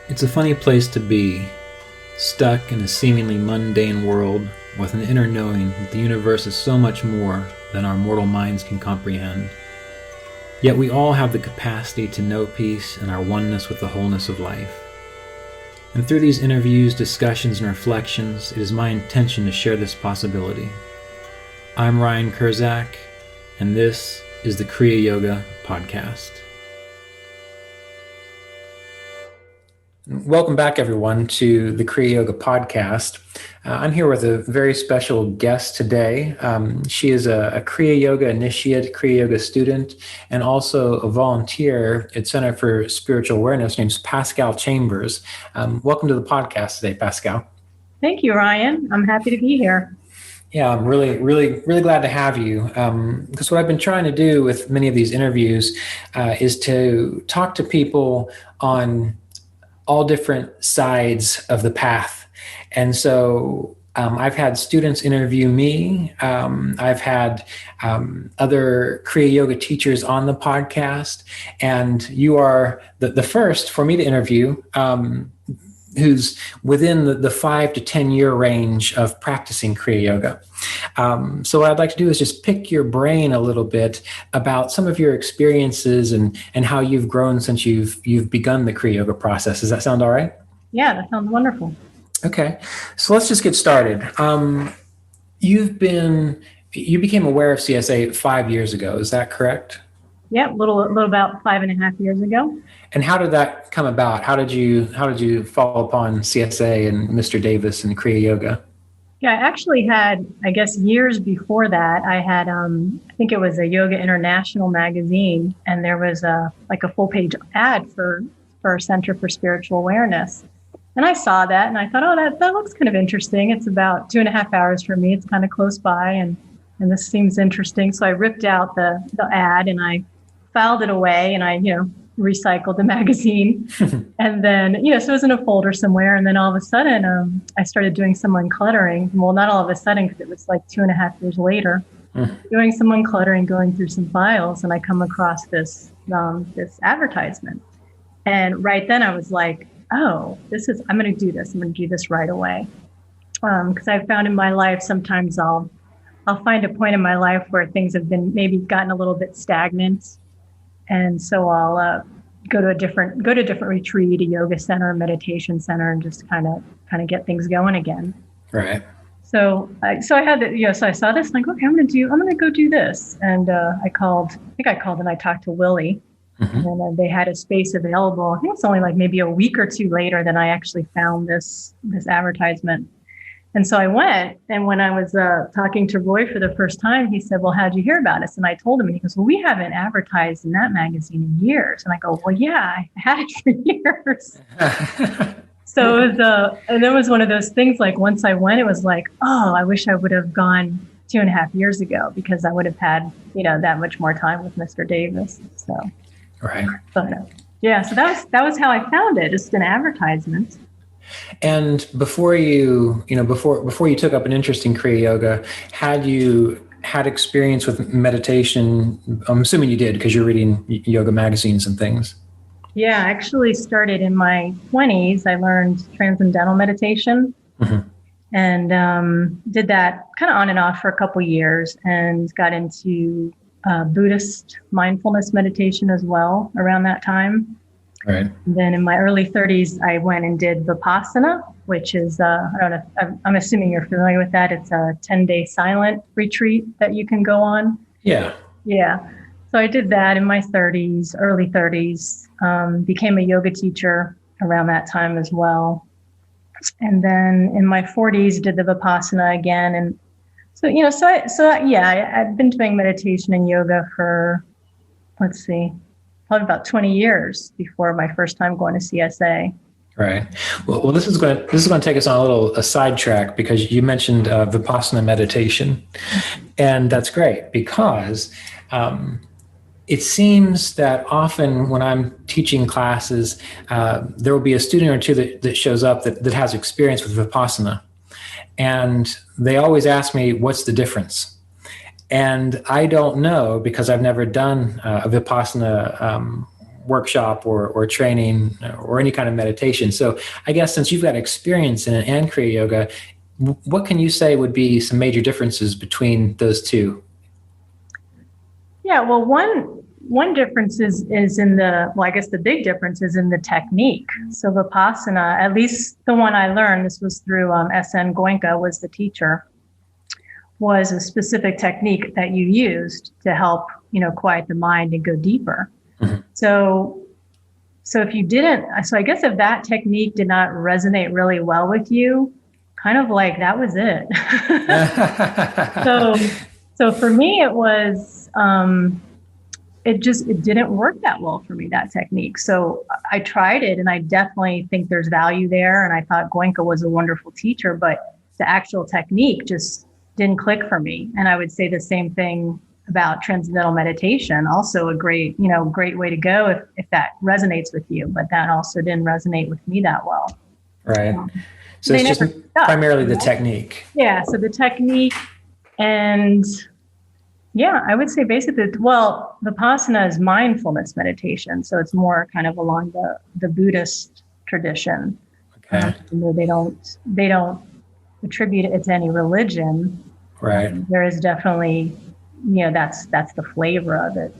It's a funny place to be, stuck in a seemingly mundane world with an inner knowing that the universe is so much more than our mortal minds can comprehend. Yet we all have the capacity to know peace and our oneness with the wholeness of life. And through these interviews, discussions, and reflections, it is my intention to share this possibility. I'm Ryan Kurczak, and this is the Kriya Yoga Podcast. Welcome back, everyone, to the Kriya Yoga Podcast. I'm here with a very special guest today. She is a Kriya Yoga initiate, Kriya Yoga student, and also a volunteer at Center for Spiritual Awareness. Her name's Pascale Chambers. Welcome to the podcast today, Pascale. Thank you, Ryan. I'm happy to be here. Yeah, I'm really glad to have you. Because what I've been trying to do with many of these interviews is to talk to people on all different sides of the path. And so I've had students interview me. I've had other Kriya Yoga teachers on the podcast. And you are the first for me to interview who's within the 5 to 10 year range of practicing Kriya Yoga. So what I'd like to do is just pick your brain a little bit about some of your experiences and how you've grown since you've begun the Kriya Yoga process. Does that sound all right? Yeah, that sounds wonderful. Okay, so let's just get started. You became aware of CSA 5 years ago. Is that correct? Yeah, a little about 5.5 years ago. And how did that come about? How did you fall upon CSA and Mr. Davis and Kriya Yoga? Yeah, I actually had, I guess, years before that, I had, I think it was a Yoga International magazine, and there was a full-page ad for Center for Spiritual Awareness. And I saw that, and I thought, oh, that looks kind of interesting. It's about 2.5 hours from me. It's kind of close by, and this seems interesting. So I ripped out the ad, and I filed it away, and I, recycled the magazine. And then, so it was in a folder somewhere. And then all of a sudden, I started doing some uncluttering. Well, not all of a sudden, because it was like 2.5 years later, doing some uncluttering, going through some files. And I come across this advertisement. And right then I was like, oh, I'm going to do this. I'm going to do this right away. Because I've found in my life, sometimes I'll find a point in my life where things have been maybe gotten a little bit stagnant. And so I'll go to a different retreat, a yoga center, a meditation center, and just kind of get things going again. Right. So I had that, so I saw this, like, okay, I'm going to go do this. And I called and I talked to Willie, and they had a space available. I think it's only like maybe a week or two later that I actually found this advertisement. And so I went, and when I was talking to Roy for the first time, he said, well, how'd you hear about us? And I told him, and he goes, well, we haven't advertised in that magazine in years. And I go, well, yeah, I had it for years. So it was, and it was one of those things, like once I went, it was like, oh, I wish I would have gone 2.5 years ago, because I would have had, that much more time with Mr. Davis. So, right. But, yeah, so that was how I found it, just an advertisement. And before you took up an interest in Kriya Yoga, had you had experience with meditation? I'm assuming you did, because you're reading yoga magazines and things. Yeah, I actually started in my 20s. I learned transcendental meditation and did that kind of on and off for a couple years, and got into Buddhist mindfulness meditation as well around that time. Right. And then in my early 30s, I went and did Vipassana, which is, I don't know, I'm assuming you're familiar with that. It's a 10-day silent retreat that you can go on. Yeah. Yeah. So I did that in my 30s, early 30s, became a yoga teacher around that time as well. And then in my 40s, did the Vipassana again. And so, I've been doing meditation and yoga for, probably about 20 years before my first time going to CSA. Right. Well, this is going to take us on a sidetrack, because you mentioned Vipassana meditation, and that's great, because it seems that often when I'm teaching classes, there will be a student or two that shows up that has experience with Vipassana, and they always ask me, what's the difference? And I don't know, because I've never done a Vipassana workshop or training or any kind of meditation. So I guess since you've got experience in it and Kriya Yoga, what can you say would be some major differences between those two? Yeah, well, one difference is in I guess the big difference is in the technique. So Vipassana, at least the one I learned, this was through S.N. Goenka was the teacher, was a specific technique that you used to help, quiet the mind and go deeper. Mm-hmm. So if you didn't, so I guess if that technique did not resonate really well with you, kind of like that was it. So for me, it was, it didn't work that well for me, that technique. So I tried it, and I definitely think there's value there. And I thought Goenka was a wonderful teacher, but the actual technique just didn't click for me. And I would say the same thing about transcendental meditation, also a great way to go if that resonates with you, but that also didn't resonate with me that well. Right. So it's just primarily the technique. Yeah. So the technique, and I would say basically, Vipassana is mindfulness meditation. So it's more kind of along the Buddhist tradition. Okay. They don't attribute it to any religion. Right. There is definitely, that's the flavor of it.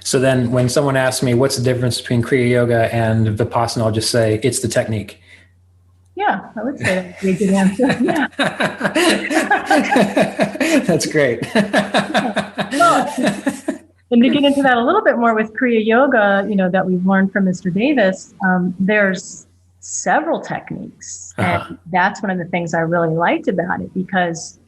So then when someone asks me what's the difference between Kriya Yoga and Vipassana, I'll just say it's the technique. Yeah, I would say that would be a good answer. Yeah. That's great. Well, and to get into that a little bit more with Kriya Yoga, that we've learned from Mr. Davis, there's several techniques. And that's one of the things I really liked about it, because,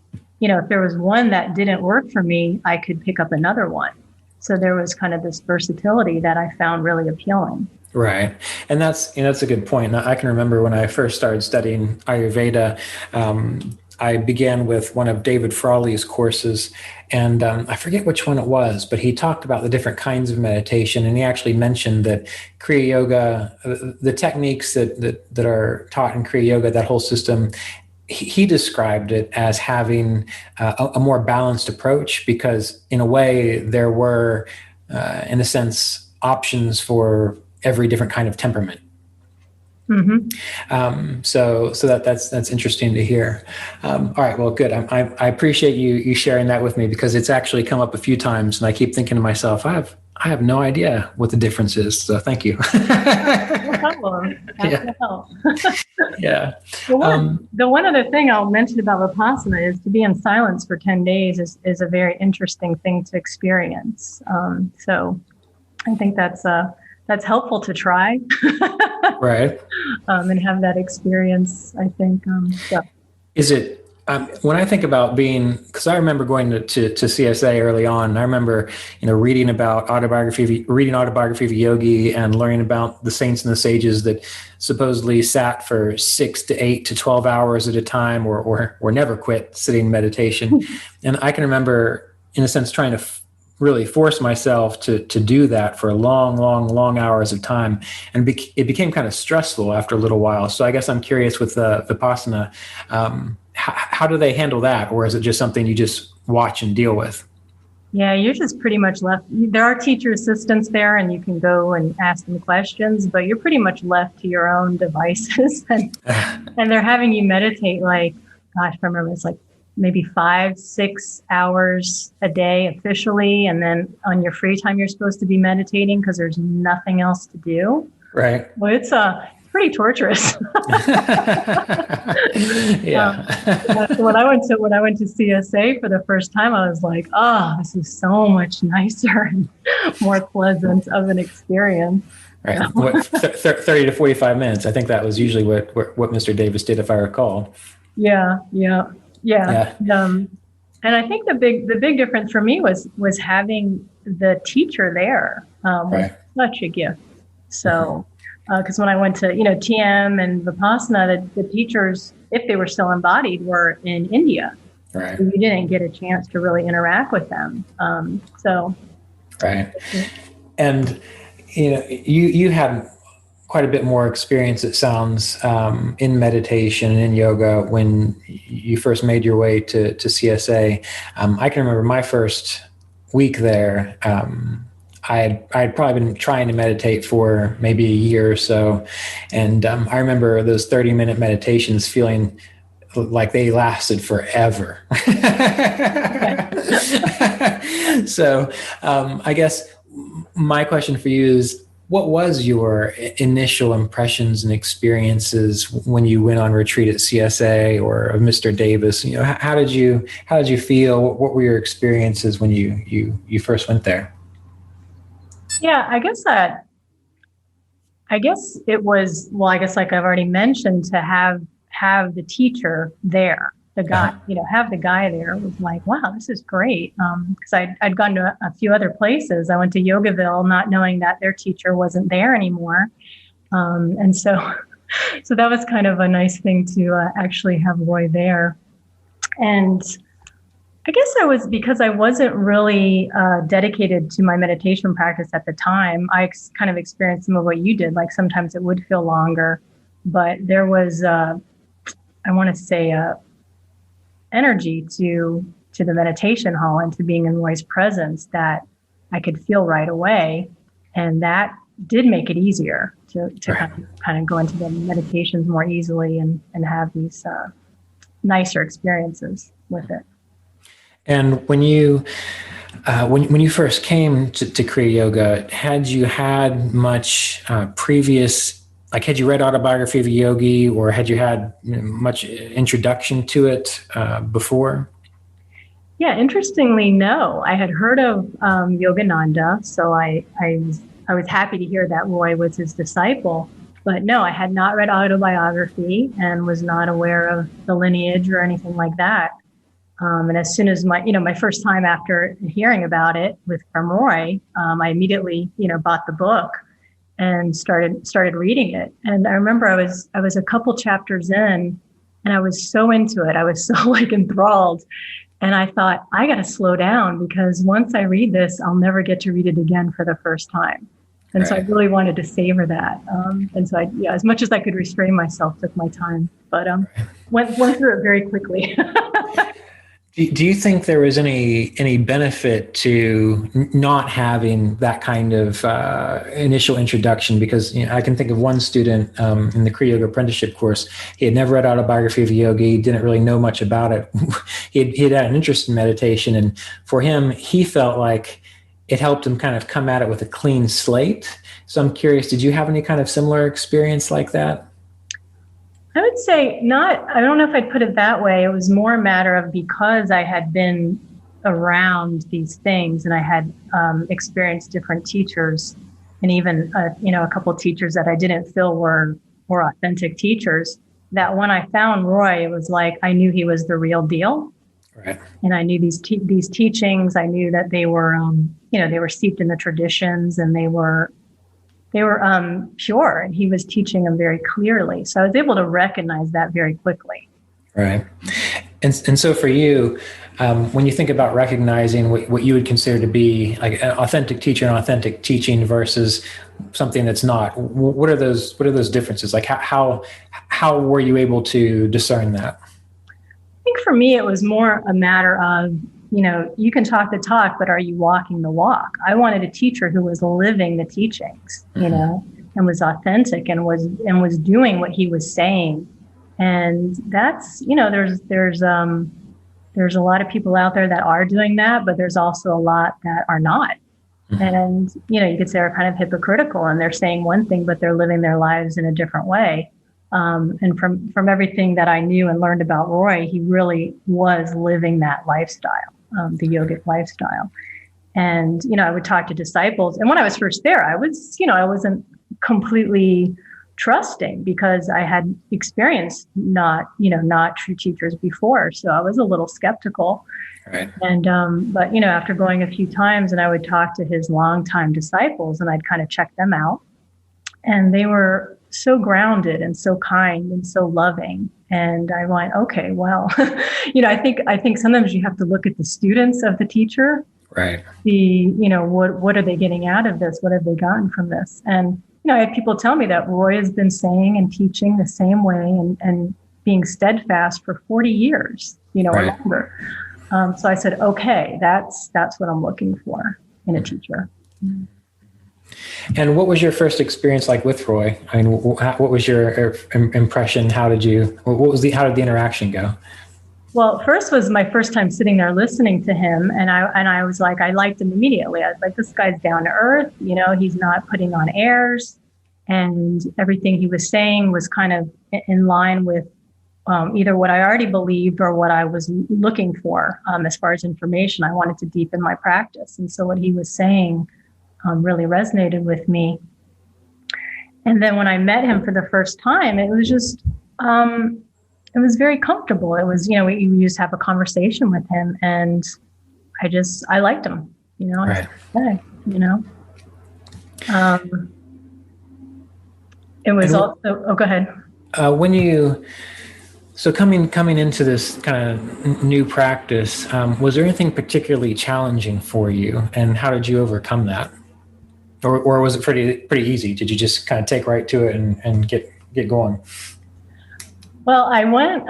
if there was one that didn't work for me, I could pick up another one. So there was kind of this versatility that I found really appealing. Right. And that's a good point. I can remember when I first started studying Ayurveda, I began with one of David Frawley's courses, and I forget which one it was, but he talked about the different kinds of meditation. And he actually mentioned that Kriya Yoga, the techniques that are taught in Kriya Yoga, that whole system, he described it as having a more balanced approach, because in a way there were, in a sense, options for every different kind of temperament. Mm-hmm. So that's interesting to hear. All right, well, good. I appreciate you sharing that with me, because it's actually come up a few times, and I keep thinking to myself, I have no idea what the difference is. So thank you. No problem. Help. Yeah. The one other thing I'll mention about Vipassana is to be in silence for 10 days is a very interesting thing to experience. So I think that's helpful to try. Right. And have that experience, I think. Is it, when I think about because I remember going to CSA early on, and I remember, reading autobiography of a yogi and learning about the saints and the sages that supposedly sat for 6 to 8 to 12 hours at a time, or never quit sitting meditation. And I can remember, in a sense, trying to really force myself to do that for long hours of time. And it became kind of stressful after a little while. So I guess I'm curious with Vipassana, how do they handle that? Or is it just something you just watch and deal with? Yeah, you're just pretty much left. There are teacher assistants there, and you can go and ask them questions, but you're pretty much left to your own devices. And they're having you meditate I remember it's maybe 5-6 hours a day officially. And then on your free time, you're supposed to be meditating because there's nothing else to do. Right. Well, it's pretty torturous. Yeah. When I went to CSA for the first time, I was like, oh, this is so much nicer and more pleasant of an experience. Right. 30 to 45 minutes. I think that was usually what Mr. Davis did, if I recall. Yeah. And I think the big difference for me was having the teacher there was such a gift. So, because when I went to TM and Vipassana, the teachers, if they were still embodied, were in India. Right. So you didn't get a chance to really interact with them. Right. And you had quite a bit more experience, it sounds, in meditation and in yoga when you first made your way to CSA. I can remember my first week there. I'd probably been trying to meditate for maybe a year or so. And I remember those 30-minute meditations feeling like they lasted forever. So I guess my question for you is, what was your initial impressions and experiences when you went on retreat at CSA or of Mr. Davis? You know, how did you feel? What were your experiences when you first went there? Yeah, I guess it was, well, I guess like I've already mentioned, to have the teacher there, the guy, have the guy there was like, wow, this is great. Because I'd gone to a few other places. I went to Yogaville, not knowing that their teacher wasn't there anymore. And so that was kind of a nice thing to actually have Roy there. And I guess because I wasn't really dedicated to my meditation practice at the time, I kind of experienced some of what you did. Like sometimes it would feel longer, but there was, I want to say, energy to the meditation hall and to being in Roy's presence that I could feel right away. And that did make it easier to kind of go into the meditations more easily and have these nicer experiences with it. And when you first came to Kriya Yoga, had you had much previous, like had you read Autobiography of a Yogi, or had you had much introduction to it before? Yeah, interestingly, no. I had heard of Yogananda, so I was happy to hear that Roy was his disciple. But no, I had not read Autobiography and was not aware of the lineage or anything like that. And as soon as my first time after hearing about it from Roy, I immediately, bought the book and started reading it. And I remember I was a couple chapters in and I was so into it. I was so enthralled. And I thought, I got to slow down because once I read this, I'll never get to read it again for the first time. And right. So I really wanted to savor that. And so as much as I could restrain myself, took my time, but went through it very quickly. Do you think there was any benefit to not having that kind of initial introduction? Because I can think of one student in the Kriya Yoga apprenticeship course. He had never read Autobiography of a Yogi, didn't really know much about it. He'd had an interest in meditation, and for him, he felt like it helped him kind of come at it with a clean slate. So I'm curious, did you have any kind of similar experience like that? I would say not. I don't know if I'd put it that way. It was more a matter of because I had been around these things and I had experienced different teachers and even, a couple of teachers that I didn't feel were authentic teachers, that when I found Roy, it was like I knew he was the real deal. Right. And I knew these teachings. I knew that they were, they were steeped in the traditions and they were pure, and he was teaching them very clearly. So I was able to recognize that very quickly. Right. And so for you, when you think about recognizing what you would consider to be like an authentic teacher and authentic teaching versus something that's not, what are those differences? Like how were you able to discern that? I think for me, it was more a matter of, you can talk the talk, but are you walking the walk? I wanted a teacher who was living the teachings, and was authentic and was doing what he was saying. And that's, there's a lot of people out there that are doing that, but there's also a lot that are not. Mm-hmm. And, you could say are kind of hypocritical and they're saying one thing, but they're living their lives in a different way. And from everything that I knew and learned about Roy, he really was living that lifestyle, the yogic lifestyle. And, I would talk to disciples. And when I was first there, I wasn't completely trusting because I had experienced not true teachers before. So I was a little skeptical. Right. And, but, after going a few times and I would talk to his longtime disciples and I'd kind of check them out, and they were so grounded and so kind and so loving. And I went, okay, well, I think sometimes you have to look at the students of the teacher. Right. What are they getting out of this? What have they gotten from this? And, I had people tell me that Roy has been saying and teaching the same way and being steadfast for 40 years, or right. longer. So I said, okay, that's what I'm looking for in a teacher. And what was your first experience like with Roy? I mean, what was your impression? How did the interaction go? Well, first was my first time sitting there listening to him. And I was like, I liked him immediately. I was like, this guy's down to earth. He's not putting on airs. And everything he was saying was kind of in line with either what I already believed or what I was looking for as far as information. I wanted to deepen my practice. And so what he was saying really resonated with me. And then when I met him for the first time, it was just, it was very comfortable. It was, we used to have a conversation with him, and I liked him, Right. It was go ahead. So coming into this kind of new practice, was there anything particularly challenging for you, and how did you overcome that? Or was it pretty easy? Did you just kind of take right to it and get going? Well, I went,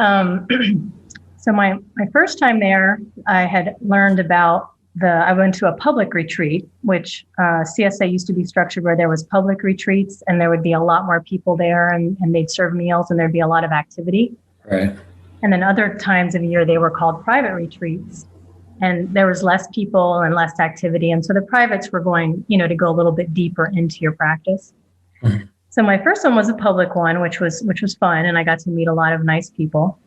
so my first time there, I had learned about I went to a public retreat, which CSA used to be structured where there was public retreats, and there would be a lot more people there, and they'd serve meals, and there'd be a lot of activity. Right. And then other times of the year, they were called private retreats, and there was less people and less activity. And so the privates were going, to go a little bit deeper into your practice. Mm-hmm. So my first one was a public one, which was fun, and I got to meet a lot of nice people.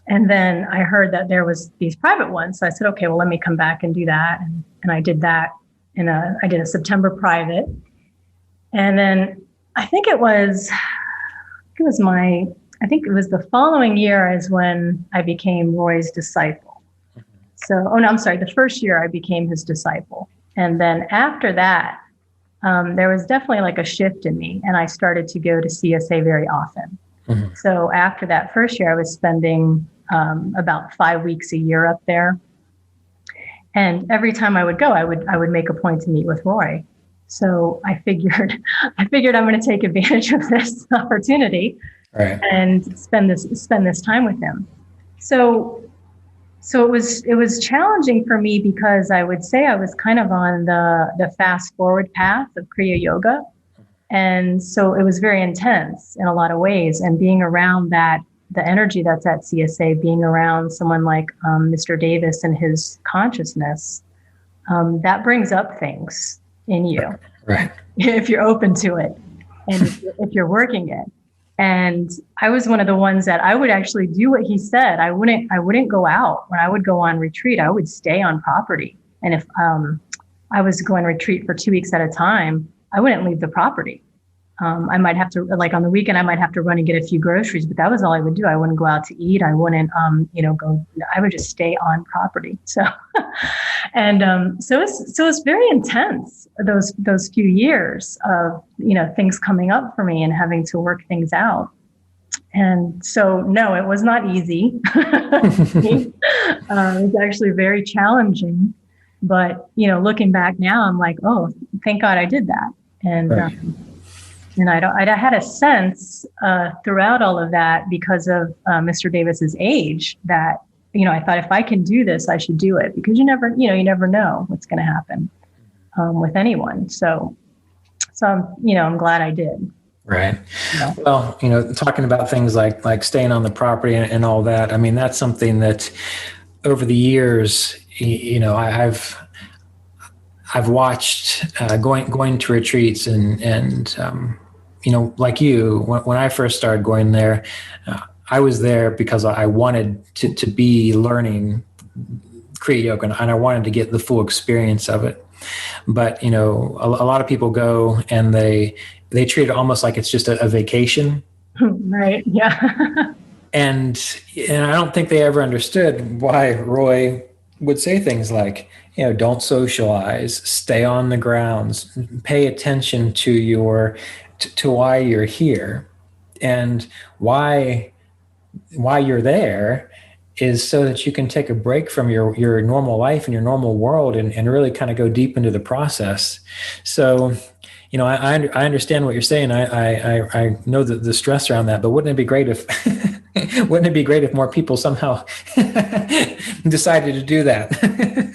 And then I heard that there was these private ones, so I said, okay, well, let me come back and do that. And I did that I did a September private, and then I think it was the following year is when I became Roy's disciple. So, the first year I became his disciple, and then after that. There was definitely like a shift in me, and I started to go to CSA very often. Mm-hmm. So after that first year, I was spending about 5 weeks a year up there. And every time I would go, I would make a point to meet with Roy. So I figured I'm going to take advantage of this opportunity, right, and spend this time with him. So it was challenging for me because I would say I was kind of on the fast forward path of Kriya Yoga. And so it was very intense in a lot of ways. And being around the energy that's at CSA, being around someone like Mr. Davis and his consciousness, that brings up things in you. Right. If you're open to it and if you're working it. And I was one of the ones that I would actually do what he said. I wouldn't go out. When I would go on retreat, I would stay on property. And if I was going retreat for 2 weeks at a time, I wouldn't leave the property. I might have to, like on the weekend, I might have to run and get a few groceries, but that was all I would do. I wouldn't go out to eat. I wouldn't, I would just stay on property. So, and so it's very intense, those few years of, things coming up for me and having to work things out. And so, no, it was not easy. It was actually very challenging, but, looking back now, I'm like, oh, thank God I did that. And, right. And I had a sense throughout all of that because of Mr. Davis's age that, I thought if I can do this, I should do it, because you never know what's going to happen with anyone. So I'm glad I did. Right. Yeah. Well, talking about things like staying on the property and all that, I mean, that's something that over the years, I've watched going to retreats and like you, when I first started going there, I was there because I wanted to be learning Kriya Yoga, and I wanted to get the full experience of it. But, a lot of people go and they treat it almost like it's just a vacation. Right. Yeah. And I don't think they ever understood why Roy would say things like, don't socialize, stay on the grounds, pay attention to to why you're here, and why you're there is so that you can take a break from your normal life and your normal world and really kind of go deep into the process. So, I understand what you're saying. I know the stress around that, but wouldn't it be great if more people somehow decided to do that?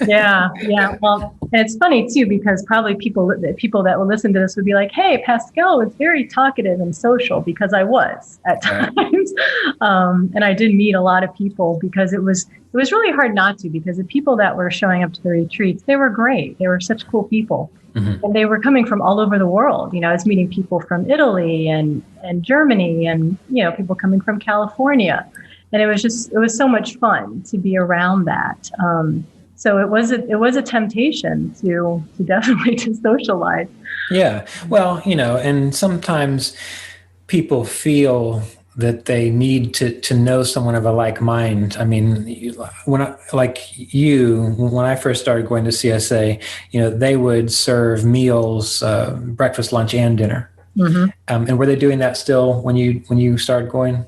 Yeah, yeah. Well, and it's funny too, because probably people that will listen to this would be like, "Hey, Pascale was very talkative and social," because I was at times, and I did meet a lot of people because it was really hard not to, because the people that were showing up to the retreats, they were great. They were such cool people, and they were coming from all over the world. I was meeting people from Italy and Germany, and people coming from California. And it was so much fun to be around that. So it was a temptation to definitely to socialize. Yeah. Well, and sometimes people feel that they need to know someone of a like mind. I mean, when I first started going to CSA, they would serve meals, breakfast, lunch, and dinner. And were they doing that still when you started going?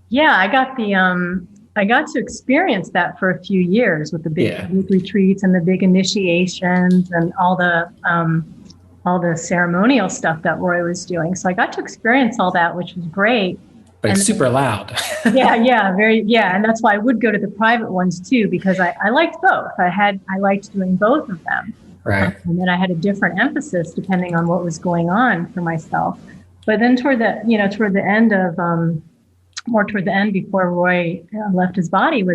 Yeah, I got to experience that for a few years with the big retreats and the big initiations and all the ceremonial stuff that Roy was doing. So I got to experience all that, which was great. But it's super loud. And that's why I would go to the private ones too, because I liked both. I liked doing both of them. Right. And then I had a different emphasis depending on what was going on for myself. But then toward the end before Roy left his body,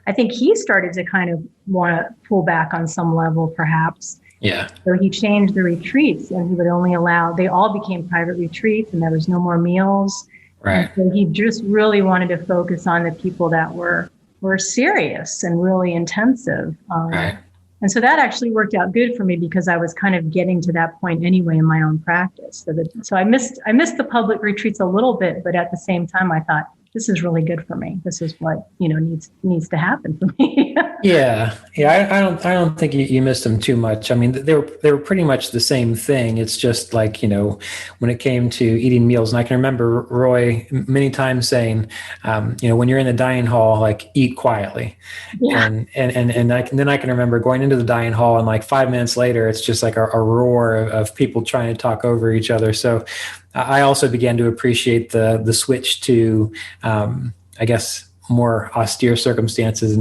I think he started to kind of want to pull back on some level, perhaps. Yeah. So he changed the retreats, and he would only they all became private retreats, and there was no more meals. Right. And so he just really wanted to focus on the people that were serious and really intensive. Right. And so that actually worked out good for me, because I was kind of getting to that point anyway in my own practice. So I missed the public retreats a little bit, but at the same time, I thought, this is really good for me. This is what needs to happen for me. Yeah. I don't think you missed them too much. I mean, they were pretty much the same thing. It's just like, when it came to eating meals, and I can remember Roy many times saying, when you're in the dining hall, like, eat quietly. Yeah. And then I can remember going into the dining hall, and like 5 minutes later, it's just like a roar of people trying to talk over each other. So I also began to appreciate the switch to, I guess, more austere circumstances.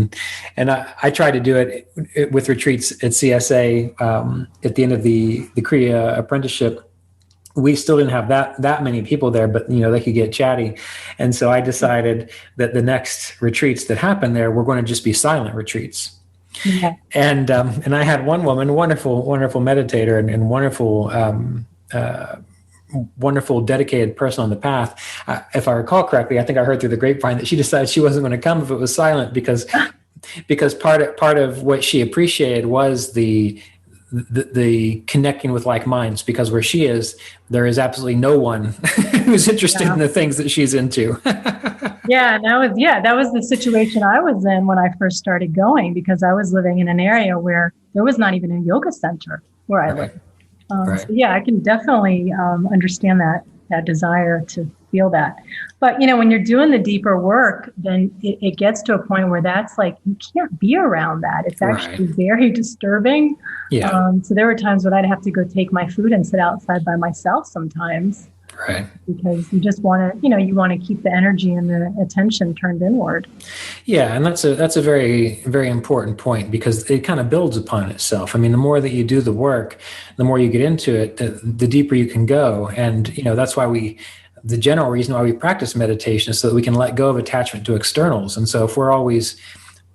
And I tried to do it with retreats at CSA. At the end of the Kriya apprenticeship, we still didn't have that many people there, but they could get chatty. And so I decided that the next retreats that happened there were going to just be silent retreats. Yeah. And I had one woman, wonderful meditator and wonderful dedicated person on the path. If I recall correctly, I think I heard through the grapevine that she decided she wasn't going to come if it was silent, because part of what she appreciated was the connecting with like minds, because where she is, there is absolutely no one who's interested in the things that she's into. That was the situation I was in when I first started going, because I was living in an area where there was not even a yoga center where I lived. Right. So I can definitely understand that desire to feel that. But, when you're doing the deeper work, then it gets to a point where that's like, you can't be around that. It's actually very disturbing. Yeah. So there were times when I'd have to go take my food and sit outside by myself sometimes. Right. Because you just want to, you want to keep the energy and the attention turned inward. Yeah. And that's a very, very important point, because it kind of builds upon itself. I mean, the more that you do the work, the more you get into it, the deeper you can go. And, that's why the general reason why we practice meditation is so that we can let go of attachment to externals. And so if we're always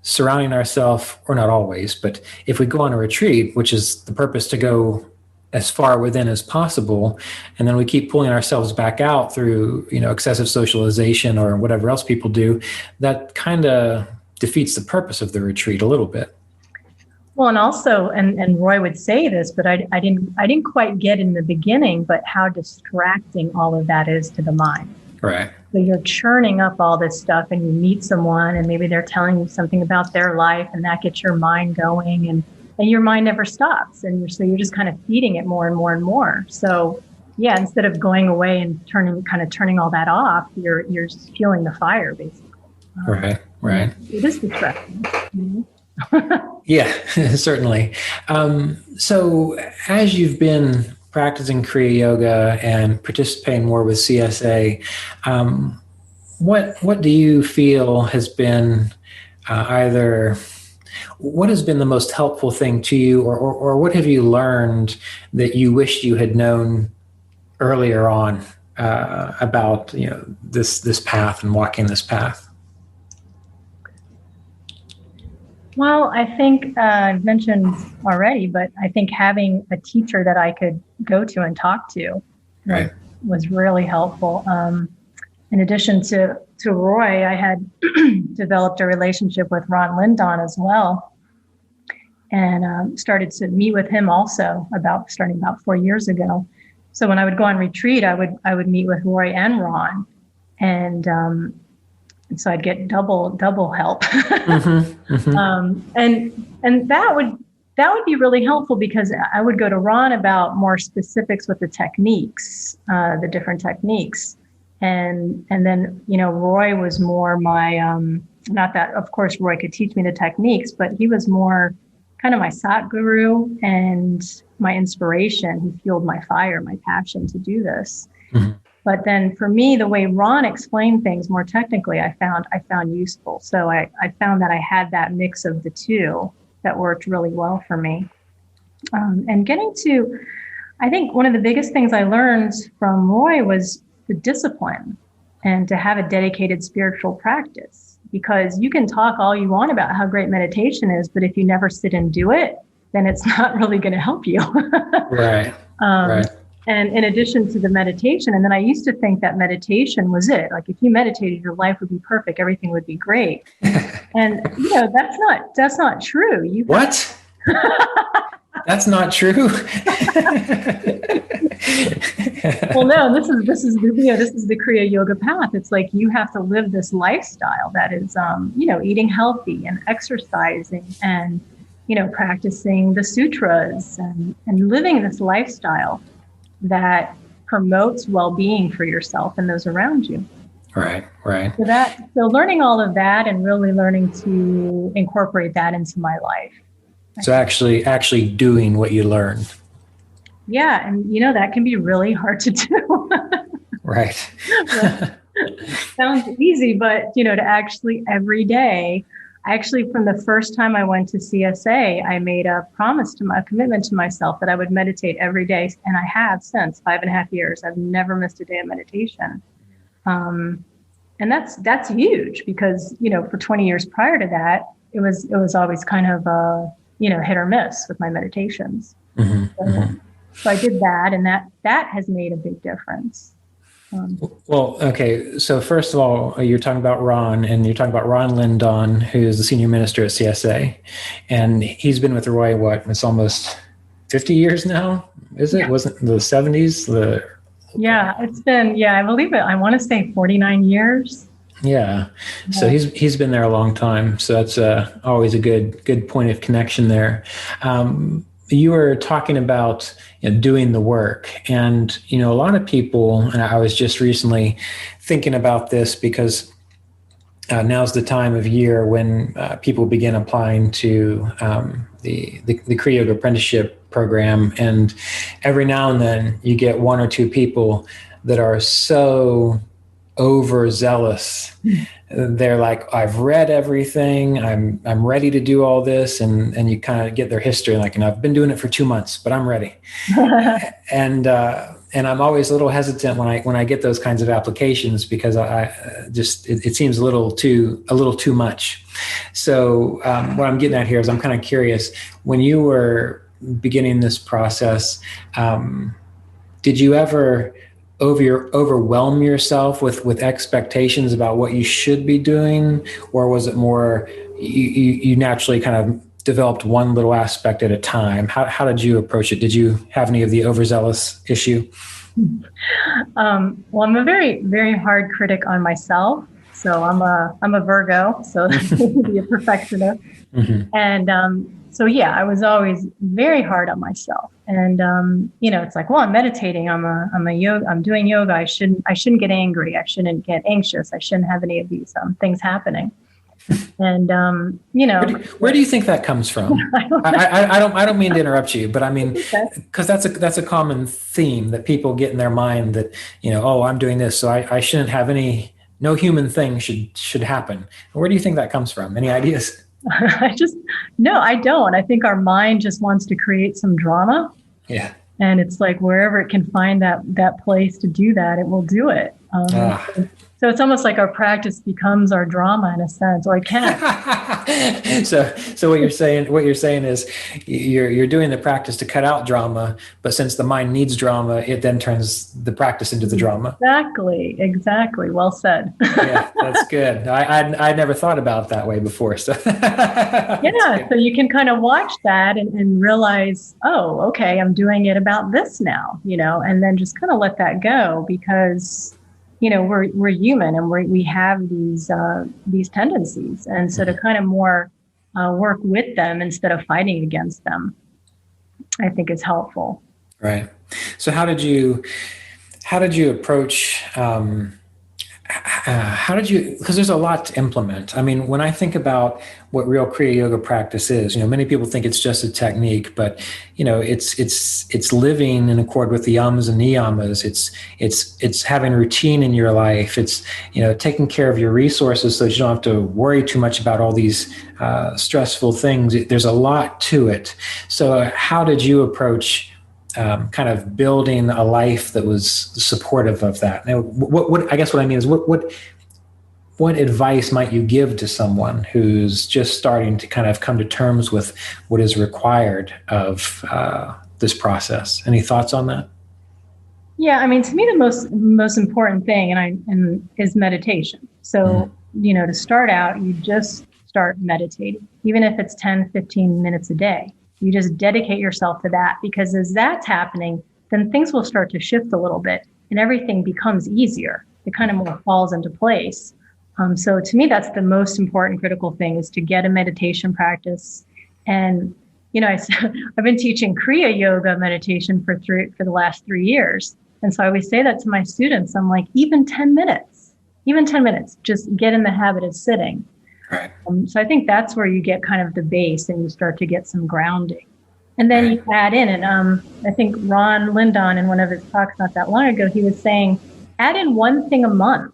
surrounding ourselves, or not always, but if we go on a retreat, which is the purpose to go as far within as possible, and then we keep pulling ourselves back out through, excessive socialization or whatever else people do, that kind of defeats the purpose of the retreat a little bit. Well, and also, and Roy would say this, but I didn't quite get in the beginning, but how distracting all of that is to the mind. Right. So you're churning up all this stuff, and you meet someone, and maybe they're telling you something about their life, and that gets your mind going, and your mind never stops. And so you're just kind of feeding it more and more and more. So instead of going away and turning all that off, you're fueling the fire, basically. Right. It is distracting. Yeah, certainly. So as you've been practicing Kriya Yoga and participating more with CSA, what do you feel has been either What has been the most helpful thing to you, or what have you learned that you wished you had known earlier on about this path and walking this path? Well, I think I've mentioned already, but I think having a teacher that I could go to and talk to was really helpful. In addition to Roy, I had developed a relationship with Ron Lindon as well, and started to meet with him also starting about 4 years ago. So when I would go on retreat, I would meet with Roy and Ron, and so I'd get double help. Mm-hmm, mm-hmm. And that would be really helpful, because I would go to Ron about more specifics with the techniques, the different techniques. And then, Roy was more my, not that, of course, Roy could teach me the techniques, but he was more kind of my Satguru and my inspiration. He fueled my fire, my passion to do this. Mm-hmm. But then for me, the way Ron explained things more technically, I found useful. So I found that I had that mix of the two that worked really well for me. And I think one of the biggest things I learned from Roy was the discipline, and to have a dedicated spiritual practice, because you can talk all you want about how great meditation is, but if you never sit and do it, then it's not really going to help you. Right. And in addition to the meditation, and then I used to think that meditation was it. Like if you meditated, your life would be perfect, everything would be great. And that's not true. What? That's not true. Well, no, this is the Kriya Yoga path. It's like you have to live this lifestyle that is, eating healthy and exercising and, practicing the sutras and living this lifestyle that promotes well-being for yourself and those around you. Right. So learning all of that and really learning to incorporate that into my life. So actually doing what you learned. Yeah. And, that can be really hard to do. Right. Sounds easy, but, to actually every day, from the first time I went to CSA, I made a commitment to myself that I would meditate every day. And I have since 5.5 years. I've never missed a day of meditation. And that's huge because, for 20 years prior to that, it was always kind of, hit or miss with my meditations. Mm-hmm. So I did that, and that has made a big difference. Well, okay. So first of all, you're talking about Ron, and you're talking about Ron Lindon, who is the senior minister at CSA, and he's been with Roy. It's almost 50 years now. Is it? Yeah. Wasn't the 70s? Yeah, it's been. I believe it. I want to say 49 years. Yeah. So he's been there a long time. So that's always a good point of connection there. You were talking about doing the work, and a lot of people, and I was just recently thinking about this because now's the time of year when people begin applying to the Kriya Yoga apprenticeship program, and every now and then you get one or two people that are so overzealous. They're like, I've read everything. I'm ready to do all this. And you kind of get their history. Like, I've been doing it for 2 months, but I'm ready. And I'm always a little hesitant when I get those kinds of applications, because it seems a little too much. So what I'm getting at here is I'm kind of curious, when you were beginning this process, did you ever overwhelm yourself with expectations about what you should be doing, or was it more you naturally kind of developed one little aspect at a time? How did you approach it? Did you have any of the overzealous issue? Well, I'm a very, very hard critic on myself. So I'm a Virgo, so be a perfectionist. Mm-hmm. And so I was always very hard on myself. And it's like, well, I'm meditating. I'm doing yoga. I shouldn't get angry. I shouldn't get anxious. I shouldn't have any of these things happening. And where do you think that comes from? I don't mean to interrupt you, but I mean, because that's a common theme that people get in their mind, that I'm doing this, so I shouldn't have no human thing should happen. Where do you think that comes from? Any ideas? No, I don't. I think our mind just wants to create some drama. Yeah. And it's like wherever it can find that place to do that, it will do it. So it's almost like our practice becomes our drama in a sense, or it can. So what you're saying is you're doing the practice to cut out drama, but since the mind needs drama, it then turns the practice into the drama. Exactly. Well said. Yeah, that's good. I'd never thought about it that way before. So yeah, so you can kind of watch that and realize, oh, okay, I'm doing it about this now, and then just kind of let that go because we're human and we have these tendencies, and so to kind of more work with them instead of fighting against them, I think is helpful. Right. So how did you approach? Because there's a lot to implement. I mean, when I think about what real Kriya Yoga practice is, many people think it's just a technique, but it's living in accord with the yamas and niyamas. It's having routine in your life. It's taking care of your resources so that you don't have to worry too much about all these stressful things. There's a lot to it. So how did you approach kind of building a life that was supportive of that? Now, what I guess what I mean is what advice might you give to someone who's just starting to kind of come to terms with what is required of this process? Any thoughts on that? Yeah, I mean, to me, the most important thing is meditation. So, to start out, you just start meditating, even if it's 10, 15 minutes a day. You just dedicate yourself to that, because as that's happening, then things will start to shift a little bit and everything becomes easier. It kind of more falls into place. So to me, that's the most important critical thing, is to get a meditation practice. And, I've been teaching Kriya Yoga meditation for the last 3 years. And so I always say that to my students. I'm like, even 10 minutes, just get in the habit of sitting. Right. So I think that's where you get kind of the base and you start to get some grounding. And then you add in, and I think Ron Lindon in one of his talks not that long ago, he was saying, add in one thing a month.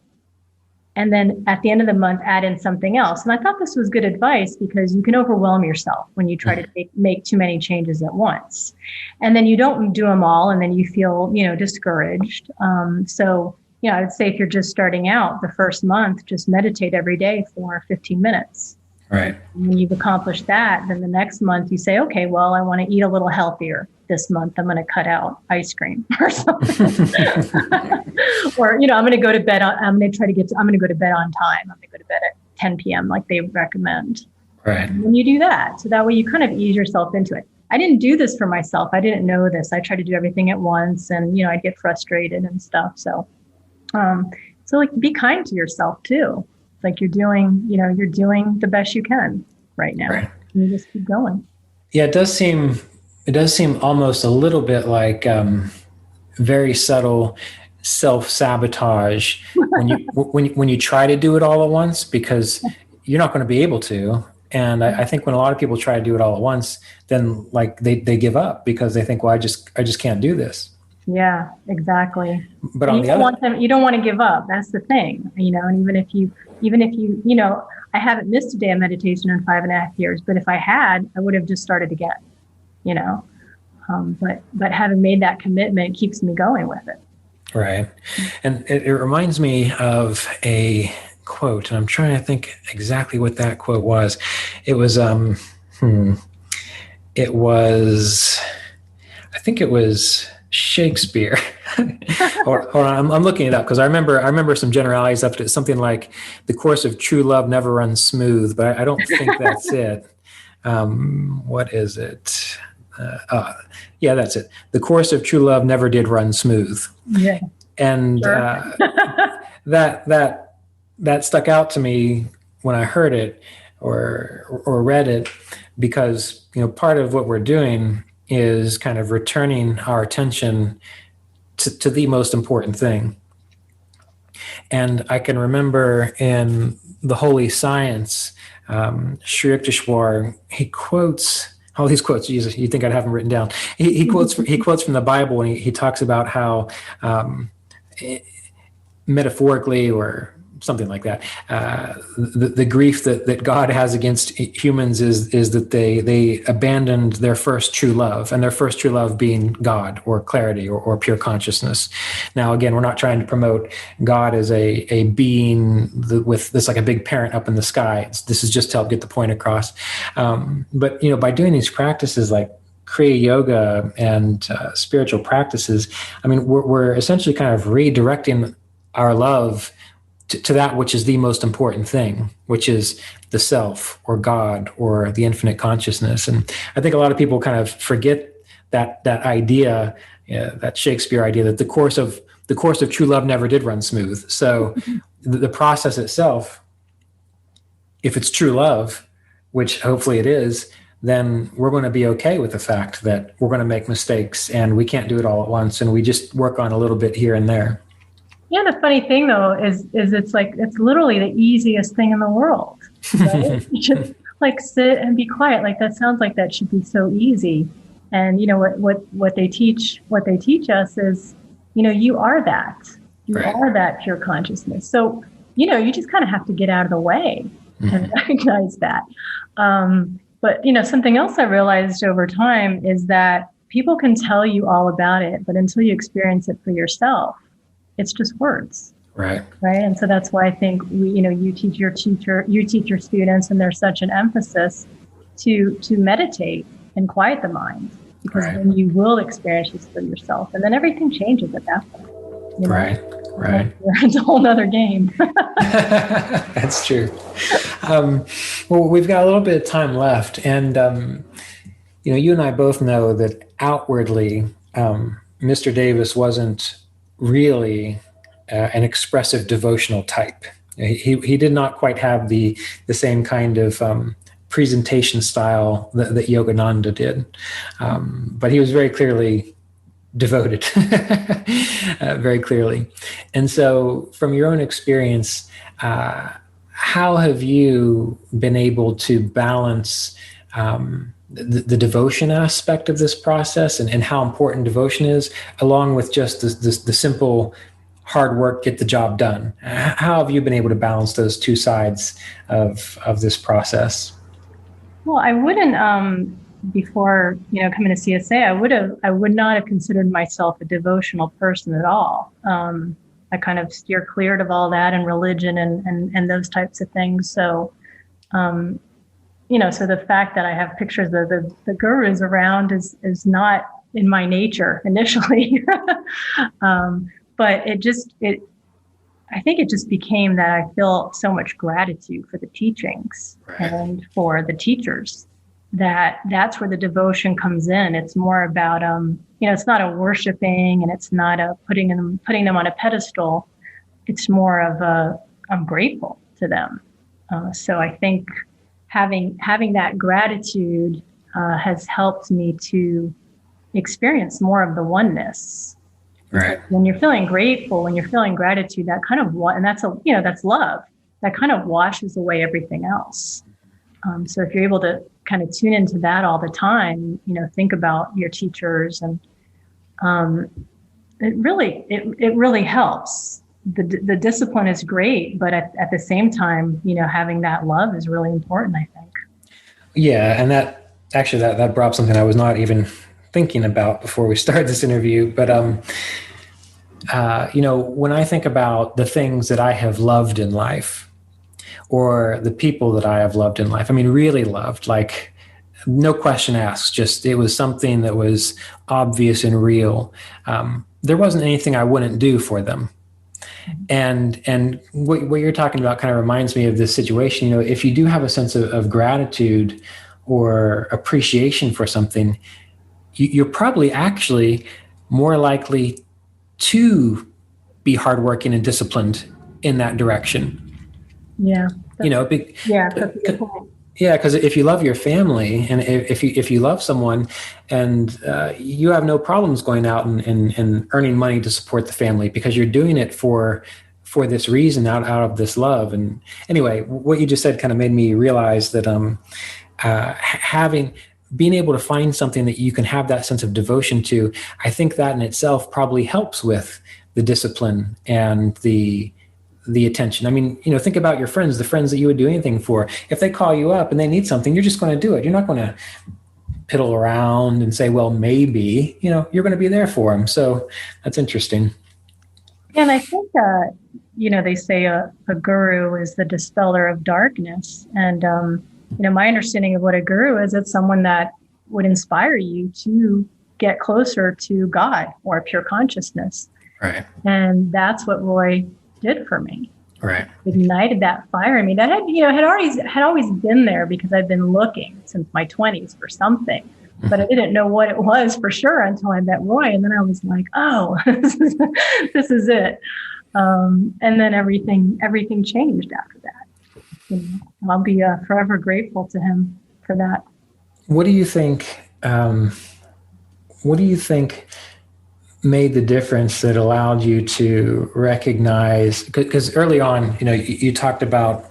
And then at the end of the month, add in something else. And I thought this was good advice, because you can overwhelm yourself when you try to make too many changes at once. And then you don't do them all, and then you feel, discouraged. I would say if you're just starting out the first month, just meditate every day for 15 minutes. Right. And when you've accomplished that, then the next month you say, okay, well, I want to eat a little healthier this month. I'm going to cut out ice cream or something. Or, I'm going to go to bed. I'm going to go to bed on time. I'm going to go to bed at 10 p.m. like they recommend. Right. And when you do that, so that way you kind of ease yourself into it. I didn't do this for myself. I didn't know this. I tried to do everything at once, and, I'd get frustrated and stuff. So be kind to yourself too. It's like you're doing the best you can right now. Right. And you just keep going. Yeah, it does seem almost a little bit like very subtle self-sabotage when you try to do it all at once, because you're not going to be able to. And I think when a lot of people try to do it all at once, then like they give up because they think, well, I just can't do this. Yeah, exactly. But on the other, you don't want to give up. That's the thing, and even if you, I haven't missed a day of meditation in 5.5 years, but if I had, I would have just started again, but having made that commitment keeps me going with it. Right. And it reminds me of a quote, and I'm trying to think exactly what that quote was. It was, I think it was Shakespeare. Hold on, I'm looking it up because I remember some generalities up to something like the course of true love never runs smooth, but I don't think that's it. What is it? Yeah, that's it. The course of true love never did run smooth. Yeah. And sure. that stuck out to me when I heard it or read it, because part of what we're doing is kind of returning our attention to the most important thing. And I can remember in the Holy Science, Sri Yukteswar, he quotes all these quotes. Jesus, you think I'd have them written down? He quotes from the Bible, and he talks about how metaphorically or something like that. The grief that God has against humans is that they abandoned their first true love, and their first true love being God or clarity or pure consciousness. Now, again, we're not trying to promote God as a being with this like a big parent up in the sky. This is just to help get the point across. But by doing these practices like Kriya Yoga and spiritual practices, I mean, we're essentially kind of redirecting our love to that which is the most important thing, which is the self or God or the infinite consciousness. And I think a lot of people kind of forget that idea, that Shakespeare idea, that the course of true love never did run smooth. So the process itself, if it's true love, which hopefully it is, then we're going to be okay with the fact that we're going to make mistakes and we can't do it all at once, and we just work on a little bit here and there. Yeah, the funny thing though is it's literally the easiest thing in the world. Right? Just like sit and be quiet. Like that sounds like that should be so easy. And what they teach us is, you are that. You right. are that pure consciousness. So, you just kind of have to get out of the way and recognize that. But something else I realized over time is that people can tell you all about it, but until you experience it for yourself, it's just words. Right. Right. And so that's why I think you teach your students, and there's such an emphasis to meditate and quiet the mind, because right. then you will experience this for yourself, and then everything changes at that point. Right. Right. It's a whole nother game. That's true. Well, we've got a little bit of time left, and you and I both know that outwardly, Mr. Davis wasn't really an expressive devotional type. He did not quite have the same kind of presentation style that Yogananda did, but he was very clearly devoted, very clearly. And so, from your own experience, how have you been able to balance the devotion aspect of this process, and how important devotion is, along with just the simple hard work, get the job done? How have you been able to balance those two sides of this process? Well, I wouldn't, before coming to CSA, I would not have considered myself a devotional person at all. I kind of steer clear of all that and religion and those types of things. So, so the fact that I have pictures of the gurus around is not in my nature initially. But I think it just became that I feel so much gratitude for the teachings right. and for the teachers, that's where the devotion comes in. It's more about, it's not a worshiping, and it's not a putting them on a pedestal. It's more of I'm grateful to them. So I think having that gratitude has helped me to experience more of the oneness. Right. When you're feeling grateful, when you're feeling gratitude, that kind of and that's that's love. That kind of washes away everything else. So if you're able to kind of tune into that all the time, think about your teachers, and it really helps. The discipline is great, but at the same time, having that love is really important, I think. Yeah, and that brought up something I was not even thinking about before we started this interview. But when I think about the things that I have loved in life, or the people that I have loved in life, I mean, really loved, like no question asked, just it was something that was obvious and real. There wasn't anything I wouldn't do for them. And what you're talking about kind of reminds me of this situation. If you do have a sense of gratitude or appreciation for something, you're probably actually more likely to be hardworking and disciplined in that direction. Yeah. That's a good point. Yeah, because if you love your family, and if you love someone, and you have no problems going out and earning money to support the family, because you're doing it for this reason, out of this love. And anyway, what you just said kind of made me realize that being able to find something that you can have that sense of devotion to, I think that in itself probably helps with the discipline and the the attention. I mean, think about your friends, the friends that you would do anything for. If they call you up and they need something, you're just going to do it. You're not going to piddle around and say, well, maybe, you're going to be there for them. So that's interesting. And I think, they say a guru is the dispeller of darkness. And, my understanding of what a guru is, it's someone that would inspire you to get closer to God or pure consciousness. Right. And that's what Roy did for me. Right. Ignited that fire in me that had always been there, because I've been looking since my 20s for something, but I didn't know what it was for sure until I met Roy. And then I was like, oh, this is it. And then everything changed after that. I'll be forever grateful to him for that. What do you think? What do you think made the difference that allowed you to recognize? Because early on, you talked about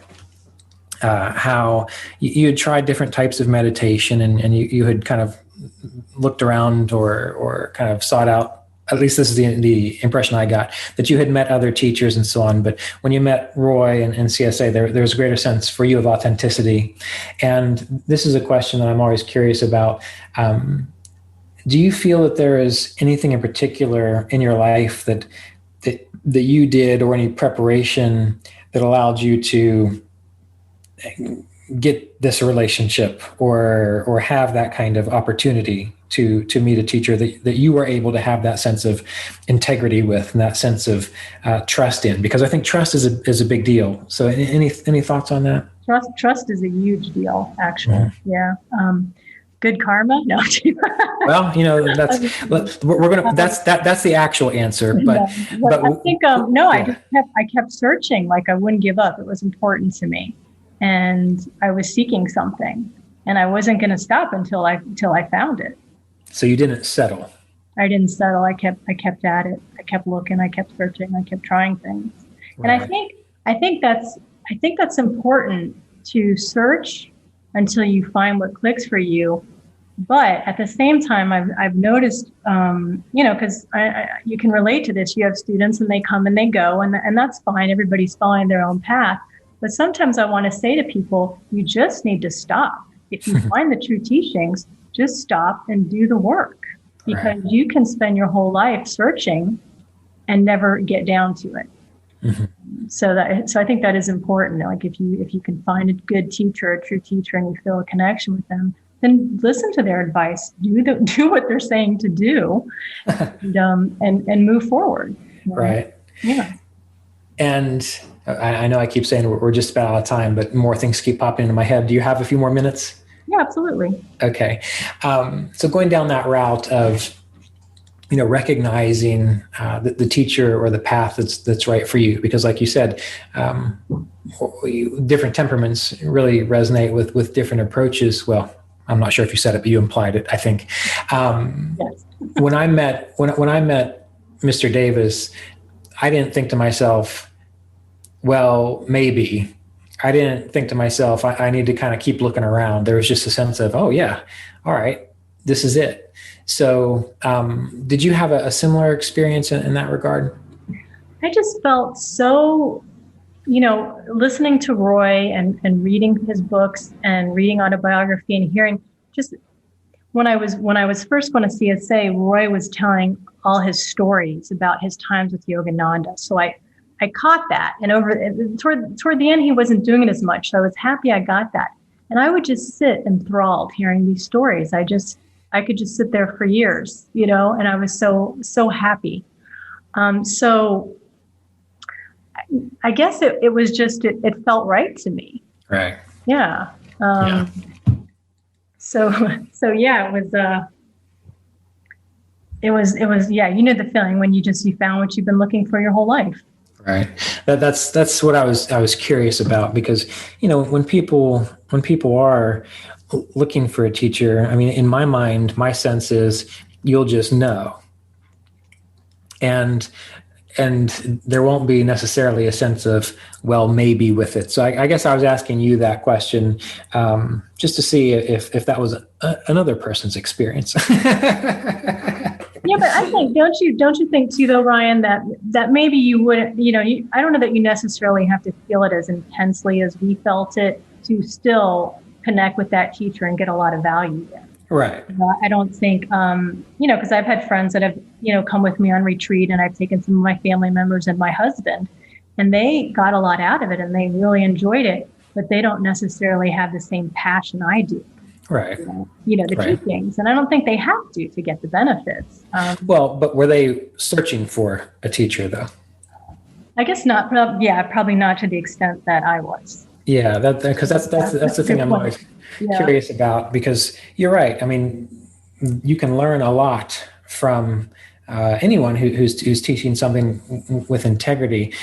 how you had tried different types of meditation, and you had kind of looked around or kind of sought out. At least this is the impression I got, that you had met other teachers and so on. But when you met Roy and CSA, there was a greater sense for you of authenticity. And this is a question that I'm always curious about. Do you feel that there is anything in particular in your life that you did, or any preparation that allowed you to get this relationship or have that kind of opportunity to meet a teacher that you were able to have that sense of integrity with, and that sense of trust in? Because I think trust is a big deal. So any thoughts on that? Trust is a huge deal, actually. Yeah. Good karma? No. Well, that's the actual answer. But I think no. Yeah. I kept searching. Like, I wouldn't give up. It was important to me, and I was seeking something, and I wasn't going to stop until I found it. So you didn't settle. I didn't settle. I kept at it. I kept looking. I kept searching. I kept trying things. Right. And I think that's important, to search until you find what clicks for you. But at the same time, I've noticed, because you can relate to this. You have students and they come and they go, and that's fine. Everybody's following their own path. But sometimes I want to say to people, you just need to stop. If you find the true teachings, just stop and do the work, because you can spend your whole life searching and never get down to it. Mm-hmm. So I think that is important. Like, if you can find a good teacher, a true teacher, and you feel a connection with them, then listen to their advice, do what they're saying to do, and move forward. Right. Yeah. And I know I keep saying we're just about out of time, but more things keep popping into my head. Do you have a few more minutes? Yeah, absolutely. Okay. So going down that route of, recognizing the teacher or the path that's right for you, because like you said, different temperaments really resonate with different approaches. Well, I'm not sure if you said it, but you implied it, I think. Yes. when I met Mr. Davis, I didn't think to myself, well, maybe. I didn't think to myself, I need to kind of keep looking around. There was just a sense of, oh yeah, all right, this is it. So did you have a similar experience in that regard? I just felt so, listening to Roy and reading his books and reading autobiography and hearing, just when I was first going to CSA, Roy was telling all his stories about his times with Yogananda. So I caught that, and toward the end, he wasn't doing it as much. So I was happy I got that, and I would just sit enthralled hearing these stories. I could just sit there for years, and I was so happy. So I guess it was just it felt right to me. Right. Yeah. So yeah, it was yeah. The feeling when you found what you've been looking for your whole life. Right. That's what I was curious about, because, when people are looking for a teacher, I mean, in my mind, my sense is you'll just know. And there won't be necessarily a sense of, well, maybe with it. So I guess I was asking you that question just to see if that was another person's experience. Yeah, but I think, don't you think too, though, Ryan, that maybe you wouldn't, I don't know that you necessarily have to feel it as intensely as we felt it to still connect with that teacher and get a lot of value there. Right. I don't think, because I've had friends that have, come with me on retreat, and I've taken some of my family members and my husband, and they got a lot out of it and they really enjoyed it, but they don't necessarily have the same passion I do. Right. The teachings. And I don't think they have to get the benefits. But were they searching for a teacher though? I guess not. Probably not to the extent that I was. Yeah, because that's the thing I'm always curious about, because you're right. I mean, you can learn a lot from anyone who's teaching something with integrity.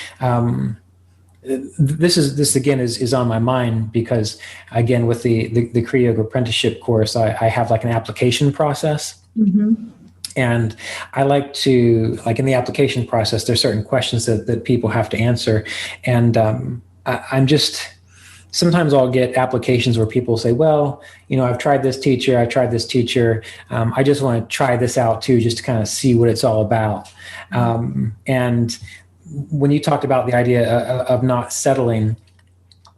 This again is on my mind because, again, with the Kriya Yoga apprenticeship course, I have like an application process. Mm-hmm. And I like to, like in the application process, there's certain questions that people have to answer. And I'm just, sometimes I'll get applications where people say, well, I've tried this teacher. I just want to try this out too, just to kind of see what it's all about. And when you talked about the idea of not settling,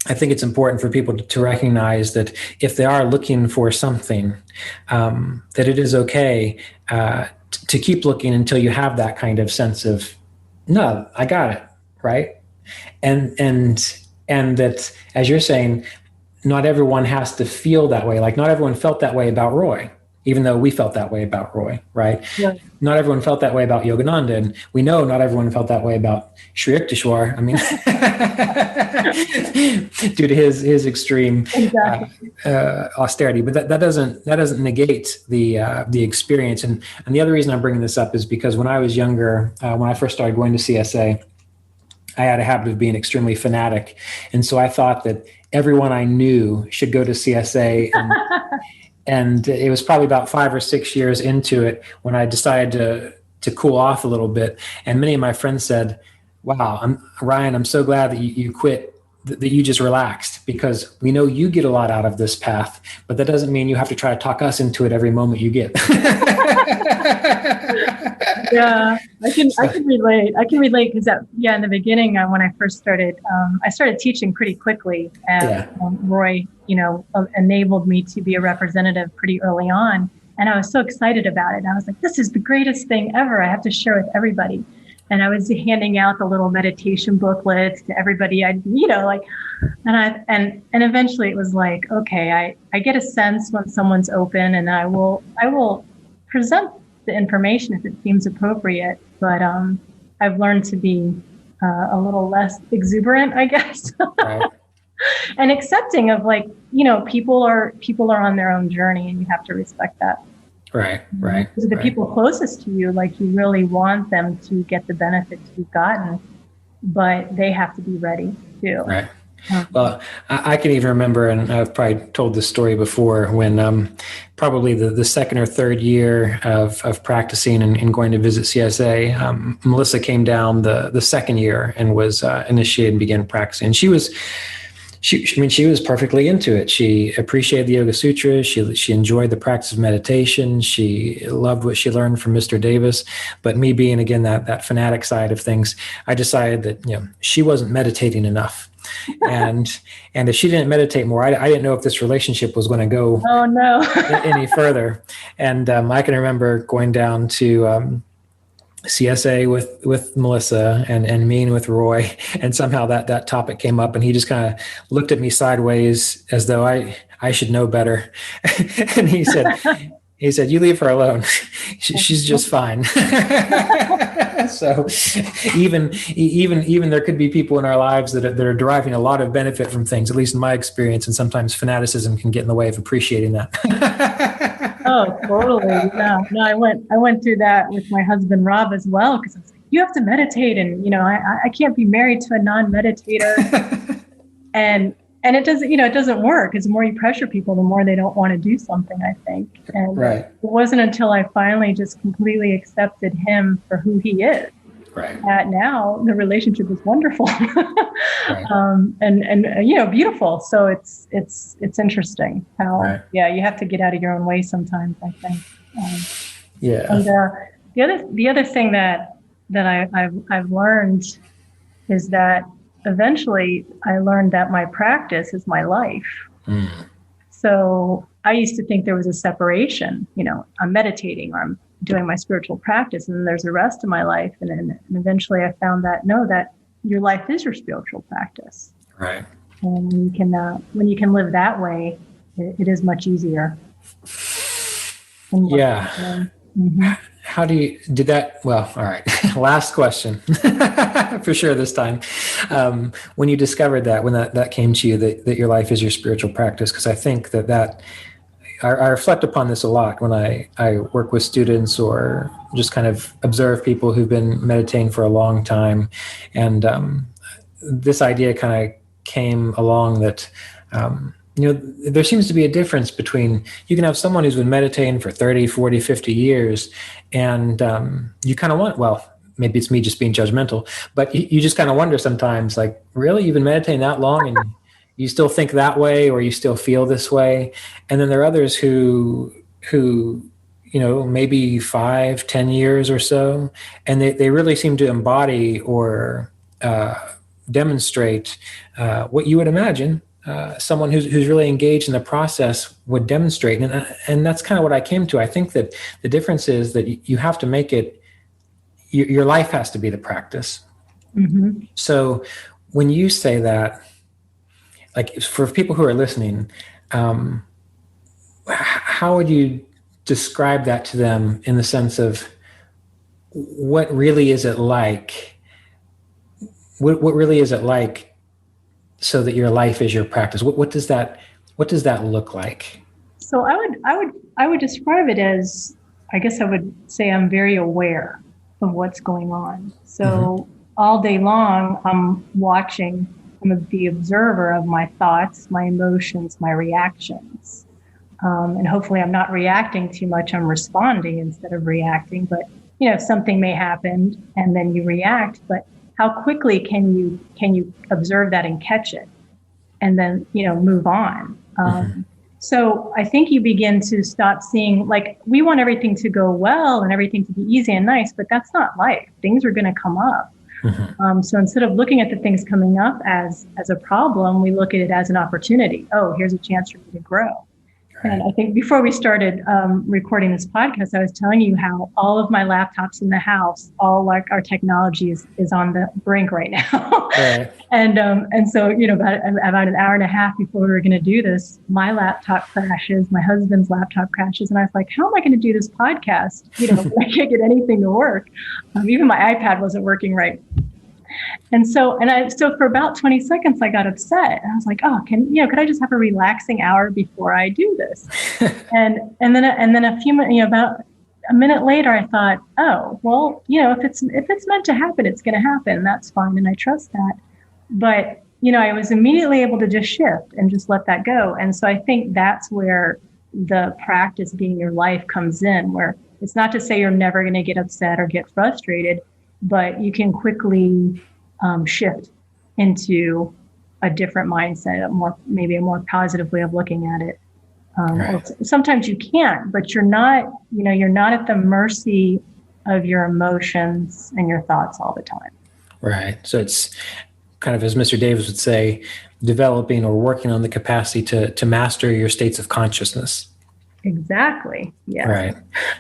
I think it's important for people to recognize that if they are looking for something, that it is okay to keep looking until you have that kind of sense of, no, I got it, right? And that, as you're saying, not everyone has to feel that way. Like not everyone felt that way about Roy, even though we felt that way about Roy, right? Yeah. Not everyone felt that way about Yogananda, and we know not everyone felt that way about Sri Yukteswar. I mean, due to his extreme austerity, but that doesn't negate the experience. And the other reason I'm bringing this up is because when I was younger, when I first started going to CSA, I had a habit of being extremely fanatic, and so I thought that everyone I knew should go to CSA. And it was probably about 5 or 6 years into it when I decided to cool off a little bit. And many of my friends said, wow, Ryan, I'm so glad that you quit, that you just relaxed, because we know you get a lot out of this path, but that doesn't mean you have to try to talk us into it every moment you get. Yeah, I can relate. I can relate because in the beginning, when I first started, I started teaching pretty quickly, and Roy, enabled me to be a representative pretty early on, and I was so excited about it. I was like, "This is the greatest thing ever! I have to share with everybody." And I was handing out the little meditation booklets to everybody. And eventually it was like, okay, I get a sense when someone's open, and I will present the information if it seems appropriate, but I've learned to be a little less exuberant, I guess, right. And accepting of people are on their own journey, and you have to respect that. Right. Because the people closest to you, you really want them to get the benefits you've gotten, but they have to be ready too. Right. Well, I can even remember, and I've probably told this story before, when probably the second or third year of practicing and going to visit CSA, Melissa came down the second year and was initiated and began practicing. She was perfectly into it. She appreciated the Yoga Sutras. She enjoyed the practice of meditation. She loved what she learned from Mr. Davis. But me being, again, that fanatic side of things, I decided that she wasn't meditating enough. And if she didn't meditate more, I didn't know if this relationship was going to go any further. And I can remember going down to CSA with Melissa and meeting with Roy, and somehow that topic came up, and he just kind of looked at me sideways as though I should know better. And he said, you leave her alone. She's just fine. So even there could be people in our lives that are deriving a lot of benefit from things, at least in my experience, and sometimes fanaticism can get in the way of appreciating that. Oh, totally. Yeah. No, I went through that with my husband, Rob, as well, because I was like, you have to meditate, and, I can't be married to a non-meditator. And it doesn't work. Because the more you pressure people, the more they don't want to do something, I think. And right. It wasn't until I finally just completely accepted him for who he is. Right. That now the relationship is wonderful. Right. And beautiful. So it's interesting how, right. you have to get out of your own way sometimes, I think. Yeah. And The other thing that I've learned is that eventually I learned that my practice is my life. So I used to think there was a separation. I'm meditating or I'm doing my spiritual practice, and then there's the rest of my life. And eventually I found that that your life is your spiritual practice. Right. And when you can live that way, it is much easier. Yeah. How did that? Well, all right. Last question for sure this time. When you discovered when that came to you, that your life is your spiritual practice, because I think that I reflect upon this a lot when I work with students or just kind of observe people who've been meditating for a long time. And this idea kind of came along that, there seems to be a difference between, you can have someone who's been meditating for 30, 40, 50 years, and you kind of want, well, maybe it's me just being judgmental, but you just kind of wonder sometimes, like, really, you've been meditating that long and you still think that way, or you still feel this way? And then there are others who maybe 5, 10 years or so, and they really seem to embody or demonstrate what you would imagine someone who's really engaged in the process would demonstrate. And that's kind of what I came to. I think that the difference is that you have to make it, your life has to be the practice. Mm-hmm. So when you say that, like, for people who are listening, how would you describe that to them in the sense of what really is it like? What really is it like so that your life is your practice? What does that look like? So I would describe it as, I guess I would say I'm very aware of what's going on. So all day long I'm watching. I'm the observer of my thoughts, my emotions, my reactions. And hopefully I'm not reacting too much. I'm responding instead of reacting. But, something may happen and then you react, but how quickly can you observe that and catch it and then, move on? So I think you begin to stop seeing, like, we want everything to go well and everything to be easy and nice, but that's not life. Things are going to come up. So instead of looking at the things coming up as a problem, we look at it as an opportunity. Oh, here's a chance for me to grow. Right. And I think before we started recording this podcast, I was telling you how all of my laptops in the house, all like our technology is on the brink right now. Right. And so, about an hour and a half before we were going to do this, my laptop crashes, my husband's laptop crashes. And I was like, how am I going to do this podcast? I can't get anything to work. Even my iPad wasn't working right. And so for about 20 seconds, I got upset. I was like, oh, could I just have a relaxing hour before I do this? and then a few minutes, about a minute later, I thought, oh, well, if it's meant to happen, it's going to happen. That's fine. And I trust that. But, I was immediately able to just shift and just let that go. And so I think that's where the practice being your life comes in, where it's not to say you're never going to get upset or get frustrated, but you can quickly shift into a different mindset, maybe a more positive way of looking at it. Right. Sometimes you can't, but you're not at the mercy of your emotions and your thoughts all the time. Right. So it's kind of, as Mr. Davis would say, developing or working on the capacity to master your states of consciousness. Exactly. Yeah. Right.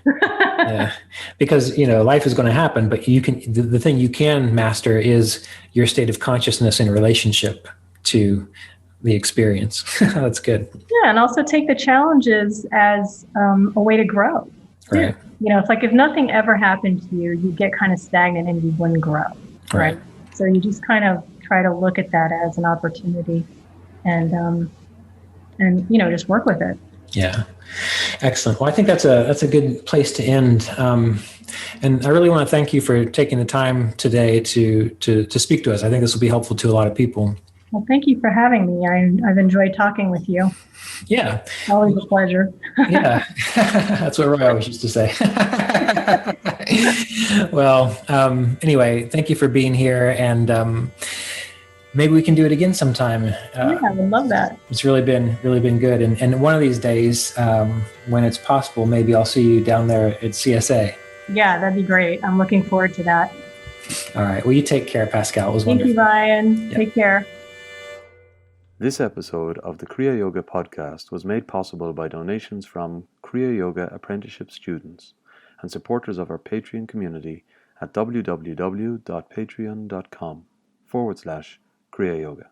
Yeah. Because, life is going to happen, but the thing you can master is your state of consciousness in relationship to the experience. That's good. Yeah. And also take the challenges as a way to grow. Right. It's like if nothing ever happened to you, you get kind of stagnant and you wouldn't grow. Right. So you just kind of try to look at that as an opportunity and just work with it. Yeah. Excellent. Well, I think that's a good place to end. And I really want to thank you for taking the time today to speak to us. I think this will be helpful to a lot of people. Well, thank you for having me. I've enjoyed talking with you. Yeah. Always a pleasure. Yeah. That's what Roy always used to say. Well, anyway, thank you for being here, and maybe we can do it again sometime. Yeah, I would love that. It's really been good. And one of these days, when it's possible, maybe I'll see you down there at CSA. Yeah, that'd be great. I'm looking forward to that. All right. Well, you take care, Pascale. It was Thank wonderful. you, Ryan. Yep. Take care. This episode of the Kriya Yoga Podcast was made possible by donations from Kriya Yoga apprenticeship students and supporters of our Patreon community at www.patreon.com/Kriya Yoga.